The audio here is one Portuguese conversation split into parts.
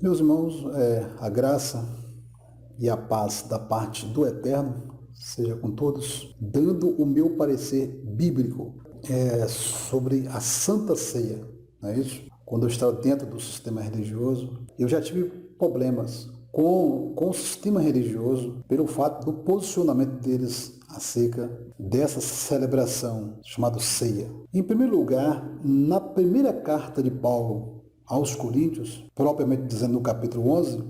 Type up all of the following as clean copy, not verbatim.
Meus irmãos, a graça e a paz da parte do Eterno seja com todos, dando o meu parecer bíblico sobre a Santa Ceia, não é isso? Quando eu estava dentro do sistema religioso, eu já tive problemas com o sistema religioso pelo fato do posicionamento deles acerca dessa celebração chamada ceia. Em primeiro lugar, na primeira carta de Paulo aos Coríntios, propriamente dizendo no capítulo 11,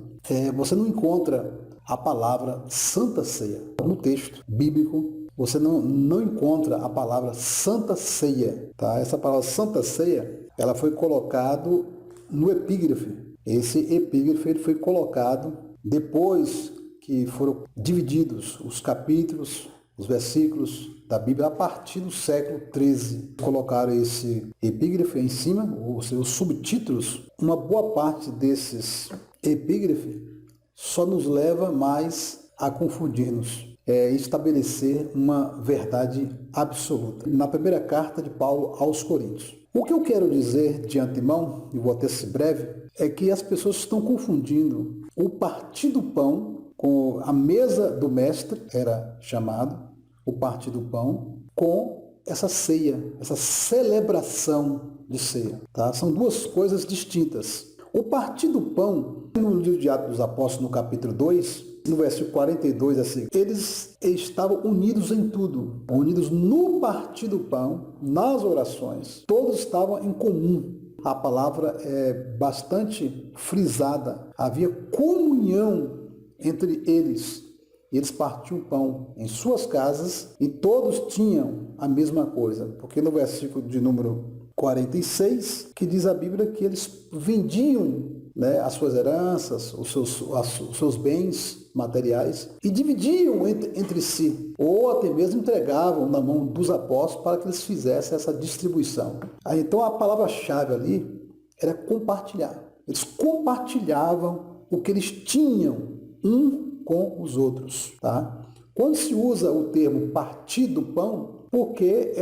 você não encontra a palavra Santa Ceia. No texto bíblico, você não encontra a palavra Santa Ceia. Tá? Essa palavra Santa Ceia, ela foi colocado no epígrafe. Esse epígrafe ele foi colocado depois que foram divididos os capítulos, os versículos da Bíblia a partir do século XIII. Colocaram esse epígrafe em cima, ou seja, os subtítulos. Uma boa parte desses epígrafes só nos leva mais a confundir-nos, estabelecer uma verdade absoluta. Na primeira carta de Paulo aos Coríntios. O que eu quero dizer de antemão, e vou até ser breve, é que as pessoas estão confundindo o partir do pão com a mesa do mestre, era chamado o partir do pão, com essa ceia, essa celebração de ceia. Tá? São duas coisas distintas. O partir do pão, no livro de Atos dos Apóstolos, no capítulo 2, no versículo 42, assim, eles estavam unidos em tudo, unidos no partir do pão, nas orações. Todos estavam em comum. A palavra é bastante frisada. Havia comunhão entre eles. Eles partiam o pão em suas casas e todos tinham a mesma coisa. Porque no versículo de número 46, que diz a Bíblia que eles vendiam, as suas heranças, os seus bens materiais e dividiam entre si, ou até mesmo entregavam na mão dos apóstolos para que eles fizessem essa distribuição. Então a palavra-chave ali era compartilhar. Eles compartilhavam o que eles tinham um com os outros. Tá? Quando se usa o termo partir do pão, porque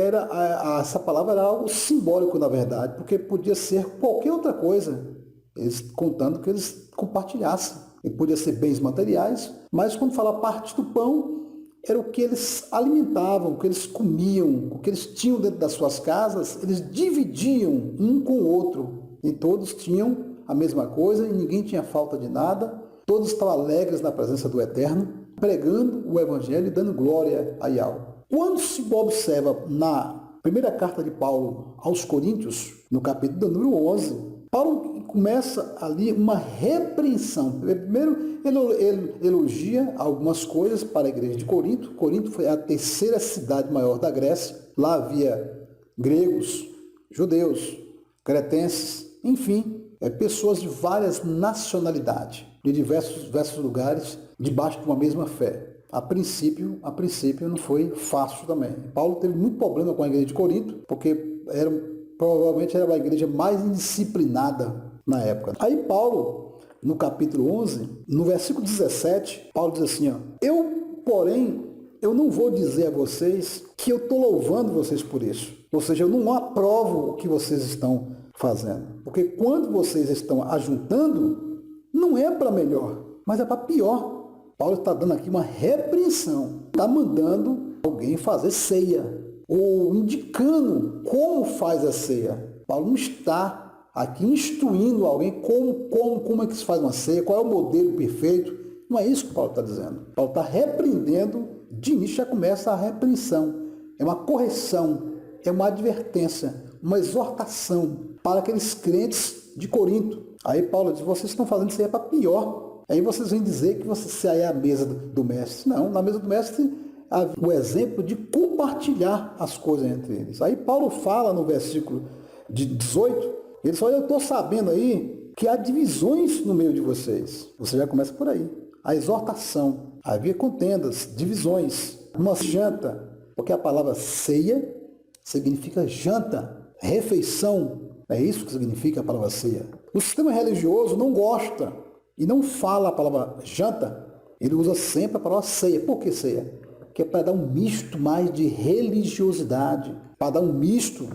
essa palavra era algo simbólico, na verdade, porque podia ser qualquer outra coisa, eles contando que eles compartilhassem. E podia ser bens materiais, mas quando fala parte do pão, era o que eles alimentavam, o que eles comiam, o que eles tinham dentro das suas casas, eles dividiam um com o outro. E todos tinham a mesma coisa e ninguém tinha falta de nada. Todos estavam alegres na presença do Eterno, pregando o Evangelho e dando glória a Yahweh. Quando se observa na primeira carta de Paulo aos Coríntios, no capítulo número 11, Paulo começa ali uma repreensão. Primeiro, ele elogia algumas coisas para a igreja de Corinto. Corinto foi a terceira cidade maior da Grécia. Lá havia gregos, judeus, cretenses, enfim, pessoas de várias nacionalidades, de diversos lugares, debaixo de uma mesma fé. A princípio não foi fácil também. Paulo teve muito problema com a igreja de Corinto, porque provavelmente era a igreja mais indisciplinada na época. Aí Paulo, no capítulo 11, no versículo 17, Paulo diz assim, porém, eu não vou dizer a vocês que eu estou louvando vocês por isso. Ou seja, eu não aprovo o que vocês estão fazendo. Porque quando vocês estão ajuntando, não é para melhor, mas é para pior. Paulo está dando aqui uma repreensão. Está mandando alguém fazer ceia, ou indicando como faz a ceia. Paulo não está aqui instruindo alguém como é que se faz uma ceia, qual é o modelo perfeito. Não é isso que Paulo está dizendo. Paulo está repreendendo, de início já começa a repreensão. É uma correção, é uma advertência, uma exortação para aqueles crentes de Corinto. Aí Paulo diz, vocês estão fazendo ceia para pior. Aí vocês vêm dizer que você é a mesa do mestre. Não, na mesa do mestre o exemplo de compartilhar as coisas entre eles. Aí Paulo fala no versículo de 18, ele fala, eu estou sabendo aí que há divisões no meio de vocês. Você já começa por aí. A exortação. Havia contendas, divisões, uma janta, porque a palavra ceia significa janta, refeição. É isso que significa a palavra ceia. O sistema religioso não gosta e não fala a palavra janta, ele usa sempre a palavra ceia. Por que ceia? Que é para dar um misto mais de religiosidade, para dar um misto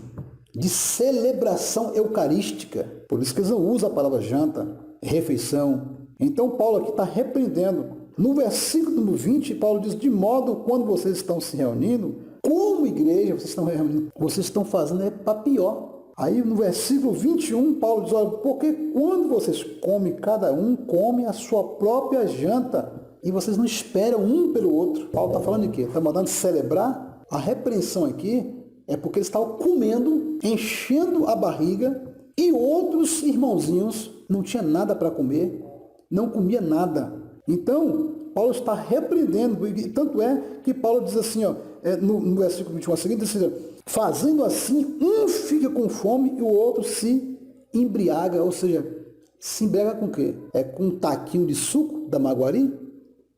de celebração eucarística. Por isso que eles não usam a palavra janta. refeição. Então Paulo aqui está repreendendo. No versículo número 20, Paulo diz, de modo quando vocês estão se reunindo, como igreja, vocês estão reunindo, vocês estão fazendo para pior. Aí no versículo 21, Paulo diz, olha, porque quando vocês comem, cada um come a sua própria janta, e vocês não esperam um pelo outro. Paulo está falando de quê? Está mandando celebrar? A repreensão aqui é porque eles estavam comendo, enchendo a barriga, e outros irmãozinhos não tinham nada para comer, não comia nada. Então, Paulo está repreendendo, e tanto é que Paulo diz assim, ó, no versículo 21 a seguinte, diz assim, fazendo assim, um fica com fome e o outro se embriaga, ou seja, se embriaga com o quê? É com um taquinho de suco da Maguari?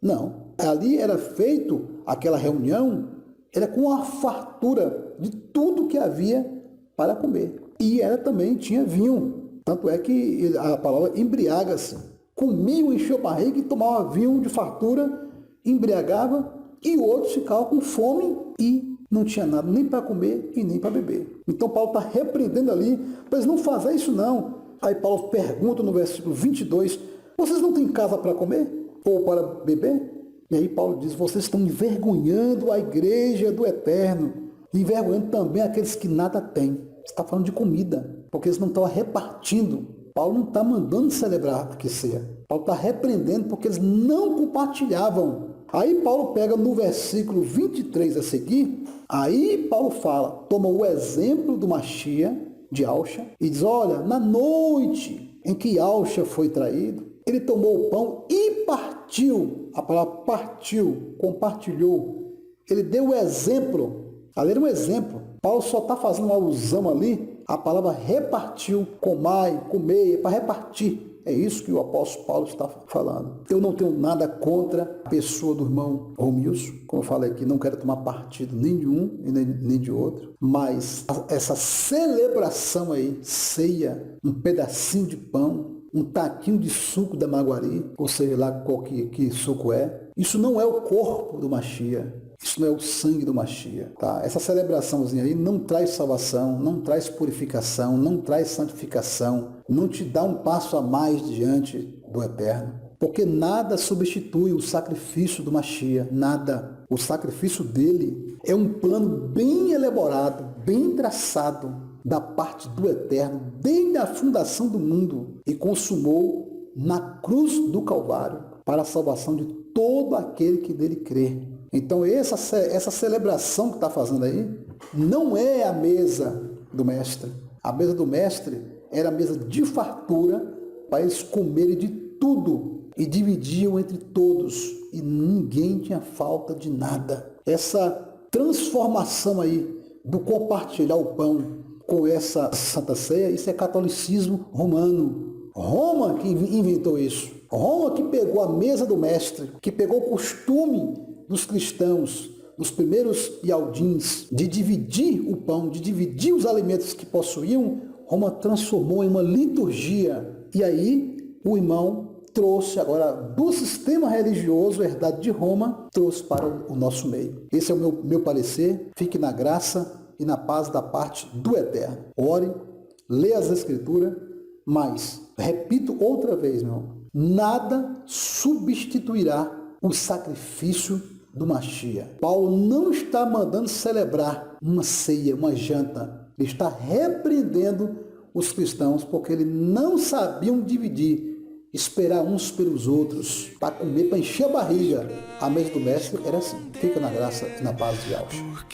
Não. Ali era feito, aquela reunião, era com a fartura de tudo que havia para comer. E ela também tinha vinho. Tanto é que a palavra embriaga-se. Comiam, encheu a barriga e tomava vinho de fartura, embriagava, e outros ficavam com fome e não tinha nada nem para comer e nem para beber. Então Paulo está repreendendo ali, para eles não fazerem isso não. Aí Paulo pergunta no versículo 22, vocês não têm casa para comer ou para beber? E aí Paulo diz, vocês estão envergonhando a igreja do Eterno, envergonhando também aqueles que nada têm. Você está falando de comida, porque eles não estão repartindo. Paulo não está mandando celebrar que ceia. Paulo está repreendendo porque eles não compartilhavam. Aí Paulo pega no versículo 23 a seguir, aí Paulo fala, toma o exemplo do Machia, de Alcha, e diz, olha, na noite em que Alcha foi traído, ele tomou o pão e partiu. A palavra partiu, compartilhou. Ele deu o exemplo. Ali era um exemplo. Paulo só está fazendo uma alusão ali. A palavra repartiu, comai, comer, é para repartir. É isso que o apóstolo Paulo está falando. Eu não tenho nada contra a pessoa do irmão Romilson. Como eu falei aqui, não quero tomar partido nem de um e nem de outro. Mas essa celebração aí, ceia, um pedacinho de pão, um taquinho de suco da Maguari, ou seja lá qual que suco é, isso não é o corpo do Machia. Isso não é o sangue do Machia, tá? Essa celebraçãozinha aí não traz salvação, não traz purificação, não traz santificação, não te dá um passo a mais diante do Eterno, porque nada substitui o sacrifício do Machia, nada. O sacrifício dele é um plano bem elaborado, bem traçado da parte do Eterno, desde a fundação do mundo, e consumou na cruz do Calvário para a salvação de todo aquele que nele crê. Então essa celebração que está fazendo aí não é a mesa do mestre. A mesa do mestre era a mesa de fartura para eles comerem de tudo e dividiam entre todos e ninguém tinha falta de nada. Essa transformação aí do compartilhar o pão com essa Santa Ceia, isso é catolicismo romano. Roma que inventou isso. Roma que pegou a mesa do mestre, que pegou o costume dos cristãos, dos primeiros ialdins, de dividir o pão, de dividir os alimentos que possuíam, Roma transformou em uma liturgia. E aí o irmão trouxe agora do sistema religioso herdado de Roma, trouxe para o nosso meio. Esse é o meu parecer. Fique na graça e na paz da parte do Eterno. Ore, leia as Escrituras, mas, repito outra vez, meu irmão, nada substituirá o sacrifício do Machia. Paulo não está mandando celebrar uma ceia, uma janta. Ele está repreendendo os cristãos porque eles não sabiam dividir, esperar uns pelos outros, para comer, para encher a barriga. A mesa do mestre era assim. Fica na graça e na paz de Deus.